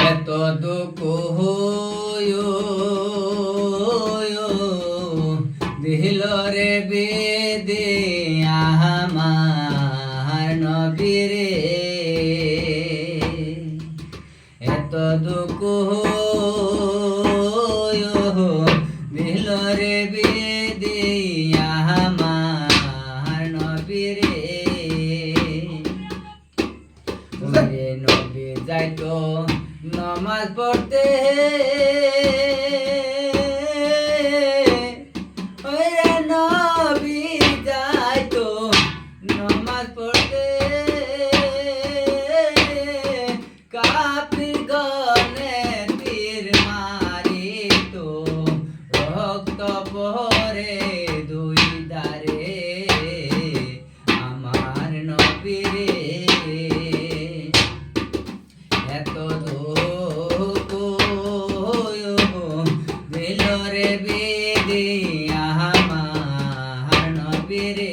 এত দুঃখ দিল রে বেদে আমার নবীরে এত দুঃখ দিল রে বেদে আমার নবীরে নবী যাইতো নমাজ পড়তে নবী যাইতো নমাজ পড়তে কাফির গনে তীর মারিতো রক্ত পরে দুই দারে আমার নবীরে এত দুঃখ দিল রে বেদে আমার নবীরে।